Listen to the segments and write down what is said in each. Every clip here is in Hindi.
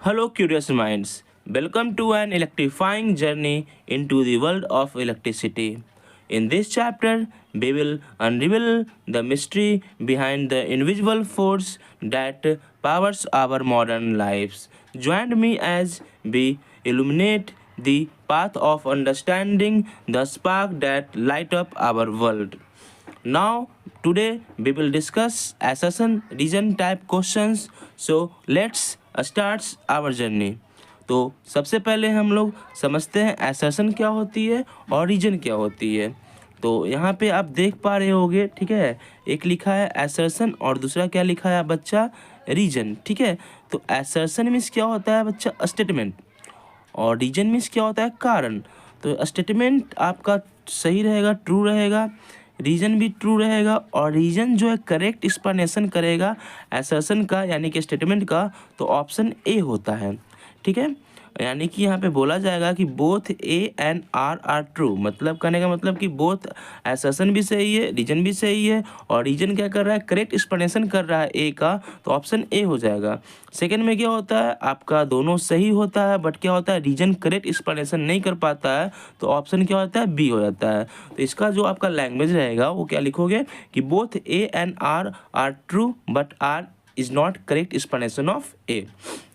Hello, curious minds. Welcome to an electrifying journey into the world of electricity. In this chapter, we will unravel the mystery behind the invisible force that powers our modern lives. Join me as we illuminate the path of understanding the spark that light up our world. Now, today we will discuss assassin region type questions. So let's start our journey. तो सबसे पहले हम लोग समझते हैं एसर्शन क्या होती है और रीजन क्या होती है। तो यहाँ पे आप देख पा रहे होगे, ठीक है, एक लिखा है एसर्शन और दूसरा क्या लिखा है बच्चा, रीजन। ठीक है, तो एसर्शन मीन्स क्या होता है बच्चा, स्टेटमेंट, और रीजन मीन्स क्या होता है, कारण। तो स्टेटमेंट आपका सही रहेगा, ट्रू रहेगा, रीजन भी ट्रू रहेगा, और रीजन जो है करेक्ट एक्सप्लेनेशन करेगा असर्शन का यानी कि स्टेटमेंट का, तो ऑप्शन ए होता है। ठीक है, यानी कि यहाँ पे बोला जाएगा कि both A and are true, मतलब कहने का मतलब कि बोथ असर्शन भी सही है, रीजन भी सही है, और रीजन क्या कर रहा है, करेक्ट एक्सप्लेनेशन कर रहा है ए का, तो ऑप्शन ए हो जाएगा। सेकंड में क्या होता है, आपका दोनों सही होता है बट क्या होता है, रीजन करेक्ट एक्सप्लेनेशन नहीं कर पाता है, तो ऑप्शन क्या होता है, बी हो जाता है। तो इसका जो आपका लैंग्वेज रहेगा वो क्या लिखोगे कि both A and are true but r is not correct explanation of a.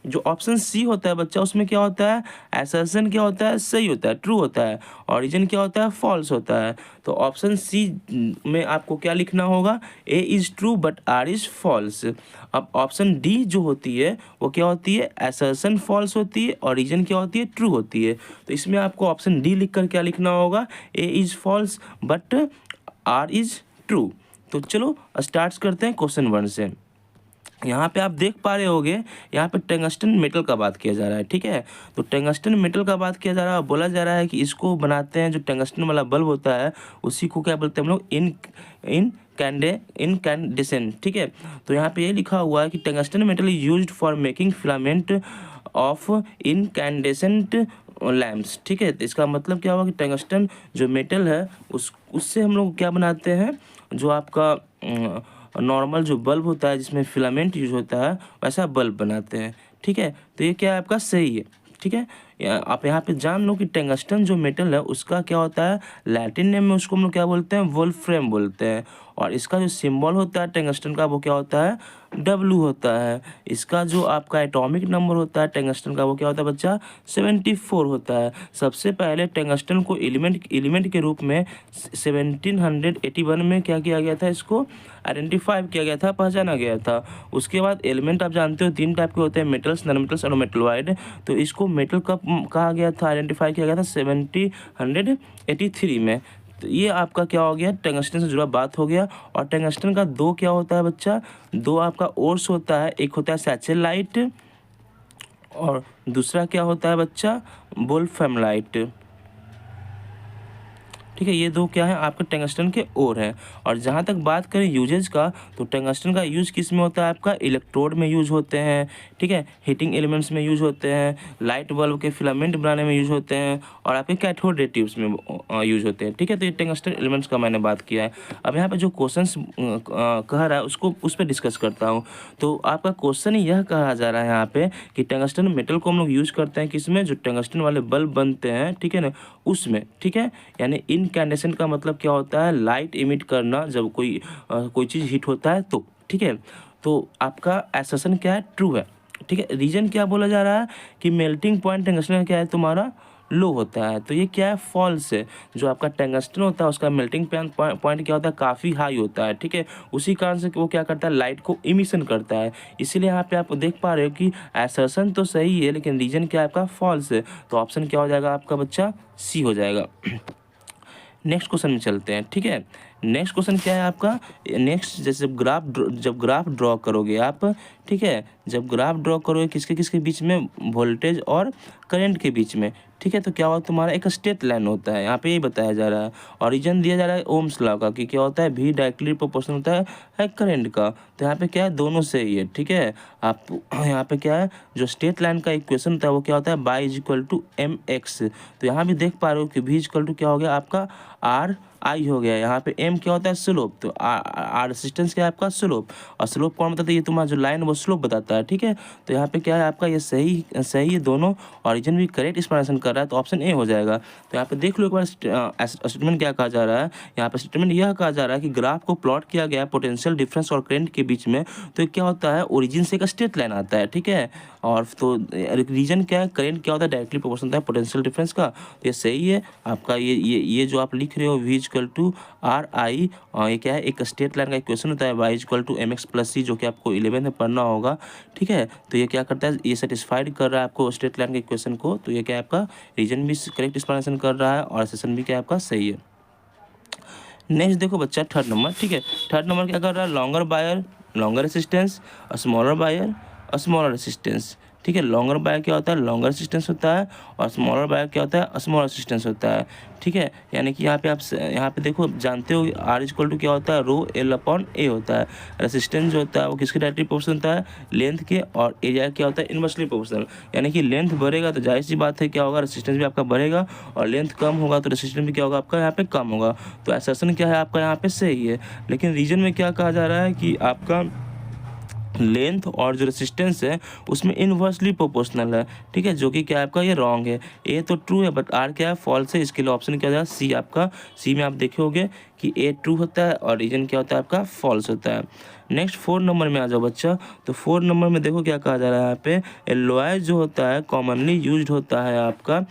जो ऑप्शन सी होता है बच्चा, उसमें क्या होता है, असर्शन क्या होता है, सही होता है, ट्रू होता है, और रीजन क्या होता है, फॉल्स होता है। तो ऑप्शन सी में आपको क्या लिखना होगा, A is true but R is false. अब ऑप्शन डी जो होती है वो क्या होती है, असर्शन फॉल्स होती है और रीजन क्या होती है, ट्रू होती है। तो इसमें आपको ऑप्शन डी लिख कर क्या लिखना होगा, A is false but R is true. तो चलो स्टार्ट करते हैं क्वेश्चन 1 से। यहाँ पे आप देख पा रहे होगे, यहाँ पे टंगस्टन मेटल का बात किया जा रहा है। ठीक है, तो टंगस्टन मेटल का बात किया जा रहा है, बोला जा रहा है कि इसको बनाते हैं, जो टंगस्टन वाला बल्ब होता है उसी को क्या बोलते हैं हम लोग, इनकैंडेसेंट। ठीक है, तो यहाँ पे ये लिखा हुआ है कि tungsten metal is used for making filament of incandescent lamps. ठीक है, तो इसका मतलब क्या हुआ कि टंगस्टन जो मेटल है उससे हम लोग क्या बनाते हैं, जो आपका नॉर्मल जो बल्ब होता है जिसमें फिलामेंट यूज होता है वैसा बल्ब बनाते हैं। ठीक है, तो ये क्या है आपका सही है। ठीक है, आप यहाँ पे जान लो कि टंगस्टन जो मेटल है उसका क्या होता है, लैटिन नेम में उसको हम लोग क्या बोलते हैं, वोल्फ्रेम बोलते हैं, और इसका जो सिंबल होता है टंगस्टन का वो क्या होता है, W होता है। इसका जो आपका एटॉमिक नंबर होता है टंगस्टन का वो क्या होता है बच्चा, 74 होता है। सबसे पहले टंगस्टन को एलिमेंट के रूप में 1781 में क्या किया गया था, इसको आइडेंटिफाई किया गया था, पहचाना गया था। उसके बाद एलिमेंट आप जानते हो 3 टाइप के होते हैं, मेटल्स, नॉन मेटल्स और मेटलॉइड। तो इसको मेटल कब कहा गया था, आइडेंटिफाई किया गया था 1783 में। तो ये आपका क्या हो गया, टंगस्टन से जुड़ा बात हो गया। और टंगस्टन का 2 क्या होता है बच्चा, 2 आपका ओर्स होता है, एक होता है सैचेलाइट और दूसरा क्या होता है बच्चा, वोल्फ्रामाइट। ठीक है, ये 2 क्या है आपके टंगस्टन के ओर है। और जहाँ तक बात करें यूजेज का, तो टंगस्टन का यूज़ किस में होता है आपका, इलेक्ट्रोड में यूज होते हैं। ठीक है, हीटिंग एलिमेंट्स में यूज होते हैं, लाइट बल्ब के फिलामेंट बनाने में यूज होते हैं, और आपके कैथोड रे ट्यूब्स में यूज होते हैं। ठीक है, तो ये टंगस्टन एलिमेंट्स का मैंने बात किया है। अब यहाँ पर जो क्वेश्चन कह रहा है उसको उस पर डिस्कस करता हूँ। तो आपका क्वेश्चन यह कहा जा रहा है यहाँ पे कि टंगस्टन मेटल को हम लोग यूज करते हैं किसमें, जो टंगस्टन वाले बल्ब बनते हैं, ठीक है ना, उसमें। ठीक है, यानी इनकैंडेसेंट का मतलब क्या होता है, लाइट इमिट करना, जब कोई चीज़ हीट होता है तो। ठीक है, तो आपका असर्शन क्या है, ट्रू है। ठीक है, रीजन क्या बोला जा रहा है कि मेल्टिंग पॉइंट टंगस्टन का क्या है तुम्हारा, लो होता है, तो ये क्या है, फॉल्स है। जो आपका टंगस्टन होता है उसका मेल्टिंग पॉइंट क्या होता है, काफ़ी हाई होता है। ठीक है, उसी कारण से वो क्या करता है, लाइट को इमिशन करता है। इसीलिए यहाँ पे आप देख पा रहे हो कि असर्शन तो सही है लेकिन रीजन क्या है आपका, फॉल्स है। तो ऑप्शन क्या हो जाएगा आपका बच्चा, सी हो जाएगा। नेक्स्ट क्वेश्चन में चलते हैं। ठीक है, नेक्स्ट क्वेश्चन क्या है आपका, नेक्स्ट जैसे जब ग्राफ ड्रॉ करोगे आप, ठीक है, जब ग्राफ ड्रॉ करोगे किसके किसके बीच में, वोल्टेज और करंट के बीच में। ठीक है, तो क्या होता है तुम्हारा, एक स्ट्रेट लाइन होता है, यहाँ पे ये बताया जा रहा है। और रीजन दिया जा रहा है ओम्स लॉ का कि क्या होता है, भी डायरेक्टली प्रोपोर्शनल होता है करंट का। तो यहाँ पे क्या है, दोनों से ही है। ठीक है, आप यहाँ पे क्या है, जो स्ट्रेट लाइन का इक्वेशन होता है वो क्या होता है, by is equal to M X. तो यहाँ भी देख पा रहे हो कि भी इज इक्वल टू क्या हो गया आपका, आर आई हो गया, यहाँ पे एम क्या होता है स्लोप, तो आर रेसिस्टेंस क्या है आपका स्लोप, और स्लोप कौन बताता है, ये तुम्हारा जो लाइन वो स्लोप बताता है, ठीक है। तो यहाँ पे क्या है आपका, ये सही है दोनों, ऑरिजिन भी करेक्ट एक्सप्लेनेशन कर रहा है, तो ऑप्शन ए हो जाएगा। तो यहाँ पे देख लो एक बार स्टेटमेंट क्या कहा जा रहा है, यहाँ पे स्टेटमेंट यह कहा जा रहा है कि ग्राफ को प्लॉट किया गया पोटेंशियल डिफरेंस और करंट के बीच में, तो क्या होता है ओरिजिन से एक स्ट्रेट लाइन आता है, ठीक है। और तो रीजन क्या है, करंट क्या होता है डायरेक्टली प्रोपोर्शनल होता है पोटेंशियल डिफरेंस का, तो ये सही है आपका। ये जो आप लिख रहे हो v equal to R I, ये क्या है एक स्ट्रेट लाइन का इक्वेशन होता है, y equal to M x plus c, जो कि आपको 11th में पढ़ना होगा, ठीक है। तो ये क्या करता है, ये सेटिस्फाइड कर रहा है आपको स्ट्रेट लाइन के इक्वेशन को, तो ये क्या है आपका रीजन भी करेक्ट एक्सप्लेनेशन कर रहा है और सेशन भी क्या है आपका सही है। नेक्स्ट देखो बच्चा थर्ड नंबर, ठीक है। थर्ड नंबर क्या कर रहा है, longer wire longer resistance, smaller wire smaller resistance, ठीक है। लॉन्गर वायर क्या होता है, लॉन्गर रेसिस्टेंस होता है, और स्मॉलर वायर क्या होता है, स्मॉलर रेसिस्टेंस होता है, ठीक है। यानी कि यहाँ पे आप यहाँ पे देखो जानते हो आर इक्वल टू क्या होता है, रो एल अपॉन ए होता है। रेसिस्टेंस जो होता है वो किसके डायरेक्टली प्रोपोर्शनल होता है, लेंथ के, और एरिया क्या होता है इनवर्सली प्रोपोर्शनल। यानी कि लेंथ बढ़ेगा तो जाहिर सी बात है क्या होगा, रेसिस्टेंस भी आपका बढ़ेगा, और लेंथ कम होगा तो रेसिस्टेंस भी क्या होगा आपका यहाँ पे कम होगा। तो असर्शन क्या है आपका यहाँ पे सही है। लेकिन रीजन में क्या कहा जा रहा है कि आपका लेंथ और जो रेसिस्टेंस है उसमें इनवर्सली प्रोपोर्शनल है, ठीक है, जो कि क्या है आपका ये रॉन्ग है। ए तो ट्रू है बट आर क्या है फॉल्स है, इसके लिए ऑप्शन क्या हो जाएगा सी आपका। सी में आप देखोगे कि ए ट्रू होता है और रीजन क्या होता है आपका फॉल्स होता है। नेक्स्ट 4 नंबर में आ जाओ बच्चा, तो 4 नंबर में देखो क्या कहा जा रहा है यहाँ पे, एलॉय जो होता है कॉमनली यूज्ड होता है आपका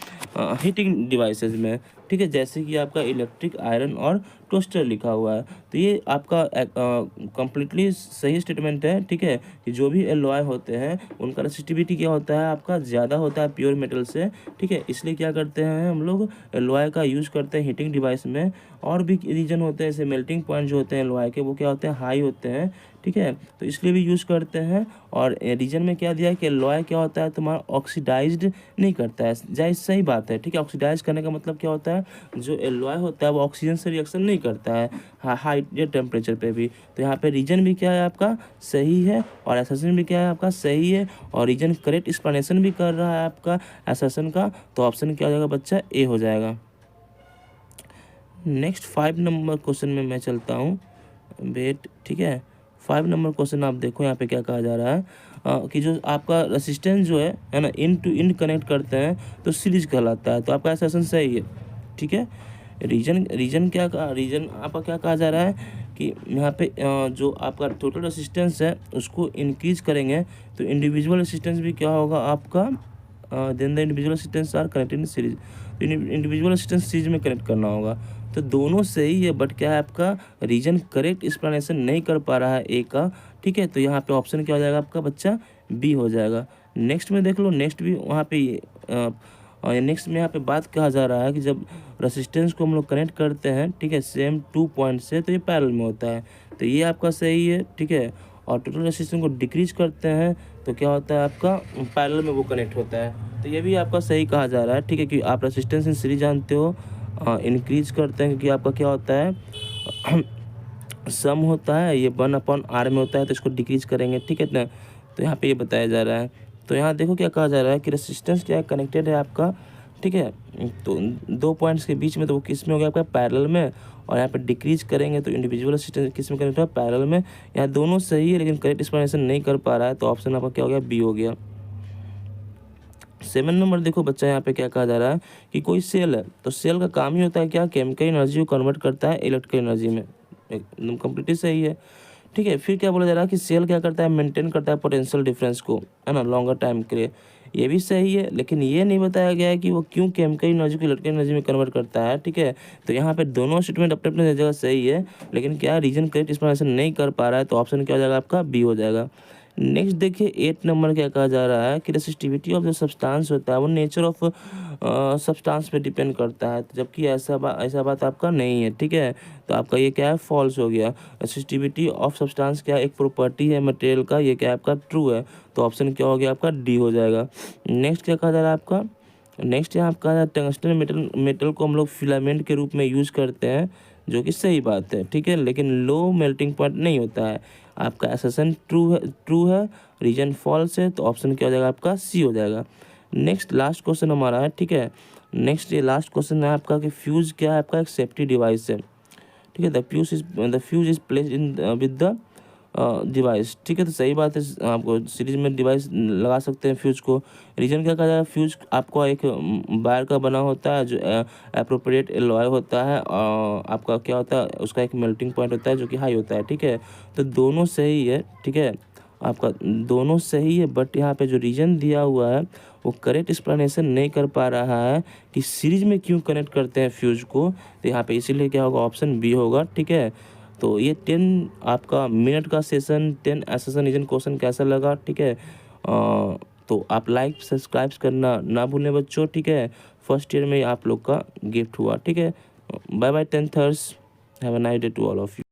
हीटिंग डिवाइसेस में, ठीक है, जैसे कि आपका इलेक्ट्रिक आयरन और टोस्टर लिखा हुआ है। तो ये आपका कंप्लीटली सही स्टेटमेंट है, ठीक है, कि जो भी एलॉय होते हैं उनका रेसिस्टिविटी क्या होता है आपका ज़्यादा होता है प्योर मेटल से, ठीक है। इसलिए क्या करते हैं हम लोग एलॉय का यूज़ करते हैं हीटिंग डिवाइस में। और भी रीजन होते हैं जैसे मेल्टिंग पॉइंट जो होते हैं एलॉय के वो क्या होते हैं हाई होते हैं, ठीक है, तो इसलिए भी यूज़ करते हैं। और रीजन में क्या दिया है कि एलॉय क्या होता है तुम्हारा ऑक्सीडाइज्ड नहीं करता है, जाहिर सही बात है, ठीक है। ऑक्सीडाइज करने का मतलब क्या होता है, जो एलॉय होता है वो ऑक्सीजन से रिएक्शन नहीं करता है हाई टेम्परेचर पे भी। तो यहाँ पे रीजन भी क्या है आपका सही है, और असर्शन भी क्या है आपका सही है, और रीजन करेक्ट एक्सप्लेनेशन भी कर रहा है आपका असर्शन का। तो ऑप्शन क्या हो जाएगा बच्चा ए हो जाएगा। नेक्स्ट 5 नंबर क्वेश्चन में मैं चलता हूँ वेट, ठीक है। 5 नंबर क्वेश्चन आप देखो यहाँ पे क्या कहा जा रहा है कि जो आपका रेसिस्टेंस जो है ना इन टू इन कनेक्ट करते हैं तो सीरीज कहलाता है। तो आपका असर्शन सही है, ठीक है। रीजन क्या कहा, रीजन आपका क्या कहा जा रहा है कि यहाँ पे जो आपका टोटल रेसिस्टेंस है उसको इंक्रीज करेंगे तो इंडिविजुअल रेसिस्टेंस भी क्या होगा आपका, then the individual resistance are connected in series. तो इंडिविजुअल रेसिस्टेंस सीरीज में कनेक्ट करना होगा। तो दोनों सही है बट क्या है आपका रीजन करेक्ट एक्सप्लेनेशन नहीं कर पा रहा है ए का, ठीक है। तो यहाँ पे ऑप्शन क्या हो जाएगा आपका बच्चा बी हो जाएगा। नेक्स्ट में देख लो, नेक्स्ट भी वहाँ पे नेक्स्ट में यहाँ पे बात कहा जा रहा है कि जब रेसिस्टेंस को हम लोग कनेक्ट करते हैं, ठीक है, सेम 2 पॉइंट से, तो ये पैरेलल में होता है, तो ये आपका सही है, ठीक है। और टोटल रेसिस्टेंस को डिक्रीज करते हैं तो क्या होता है आपका पैरेलल में वो कनेक्ट होता है, तो ये भी आपका सही कहा जा रहा है, ठीक है। कि आप रेसिस्टेंस इन सीरीज जानते हो इंक्रीज करते हैं क्योंकि आपका क्या होता है सम होता है, ये 1/r में होता है, तो इसको डिक्रीज करेंगे, ठीक है ना। तो यहाँ पे ये बताया जा रहा है। तो यहाँ देखो क्या कहा जा रहा है कि रेसिस्टेंस क्या कनेक्टेड है आपका, ठीक है, तो 2 पॉइंट्स के बीच में, तो वो किस में हो गया आपका पैरेलल में। और यहाँ पे डिक्रीज करेंगे तो इंडिविजुअल रेसिस्टेंस किस में कनेक्ट है पैरेलल में। यहाँ दोनों सही है लेकिन करेक्ट एक्सप्लेनेशन नहीं कर पा रहा है, तो ऑप्शन आपका क्या हो गया बी हो गया। 7 नंबर देखो बच्चा, यहाँ पे क्या कहा जा रहा है कि कोई सेल है, तो सेल का काम ही होता है क्या, केमिकल एनर्जी को कन्वर्ट करता है इलेक्ट्रिकल एनर्जी में, एकदम कम्प्लीटली सही है, ठीक है। फिर क्या बोला जा रहा है कि सेल क्या करता है मेंटेन करता है पोटेंशियल डिफरेंस को, है ना, लॉन्गर टाइम के लिए, ये भी सही है। लेकिन ये नहीं बताया गया है कि वो क्यों केमिकल एनर्जी को इलेक्ट्रिकल एनर्जी में कन्वर्ट करता है, ठीक है। तो यहाँ पे दोनों स्टेटमेंट अपने अपने जगह सही है, लेकिन क्या रीजन करेक्ट एक्सप्लेनेशन नहीं कर पा रहा है, तो ऑप्शन क्या हो जाएगा आपका बी हो जाएगा। नेक्स्ट देखिए 8 नंबर क्या कहा जा रहा है कि रेसिस्टिविटी ऑफ जो सब्सटेंस होता है वो नेचर ऑफ सब्सटेंस पे डिपेंड करता है, जबकि ऐसा बात आपका नहीं है, ठीक है। तो आपका ये क्या है फॉल्स हो गया। रेसिस्टिविटी ऑफ सब्सटेंस क्या एक प्रॉपर्टी है मटेरियल का, ये क्या आपका ट्रू है, तो ऑप्शन क्या हो गया आपका डी हो जाएगा। नेक्स्ट क्या कहा जा रहा है आपका, नेक्स्ट यहाँ कहा जा रहा है टंगस्टन मेटल को हम लोग फिलामेंट के रूप में यूज़ करते हैं, जो कि सही बात है, ठीक है, लेकिन लो मेल्टिंग पॉइंट नहीं होता है। आपका असर्शन ट्रू है, रीजन फॉल्स है, तो ऑप्शन क्या हो जाएगा आपका सी हो जाएगा। नेक्स्ट लास्ट क्वेश्चन हमारा है, ठीक है। नेक्स्ट ये लास्ट क्वेश्चन है आपका कि फ्यूज़ क्या है आपका एक सेफ्टी डिवाइस है, ठीक है, the fuse is placed in with the device. ठीक है, तो सही बात है, आपको सीरीज में डिवाइस लगा सकते हैं फ्यूज को। रीजन क्या कहा जाए, फ्यूज आपका एक वायर का बना होता है जो अप्रोप्रिएट एलॉय होता है, और आपका क्या होता है, उसका एक मेल्टिंग पॉइंट होता है जो कि हाई होता है। ठीक है, तो दोनों सही है। ठीक है, आपका दोनों सही है, बट यहाँ पे जो रीजन दिया हुआ है वो करेक्ट एक्सप्लेनेशन नहीं कर पा रहा है कि सीरीज में क्यों कनेक्ट करते हैं फ्यूज को। तो यहाँ पे इसीलिए क्या होगा, ऑप्शन बी होगा। ठीक है, तो ये 10 आपका मिनट का सेशन, 10 एसेशन रीजन क्वेश्चन कैसा लगा। ठीक है, तो आप लाइक सब्सक्राइब करना ना भूलें बच्चों। ठीक है, फर्स्ट ईयर में आप लोग का गिफ्ट हुआ। ठीक है, bye bye 10th, have a nice day to all of you.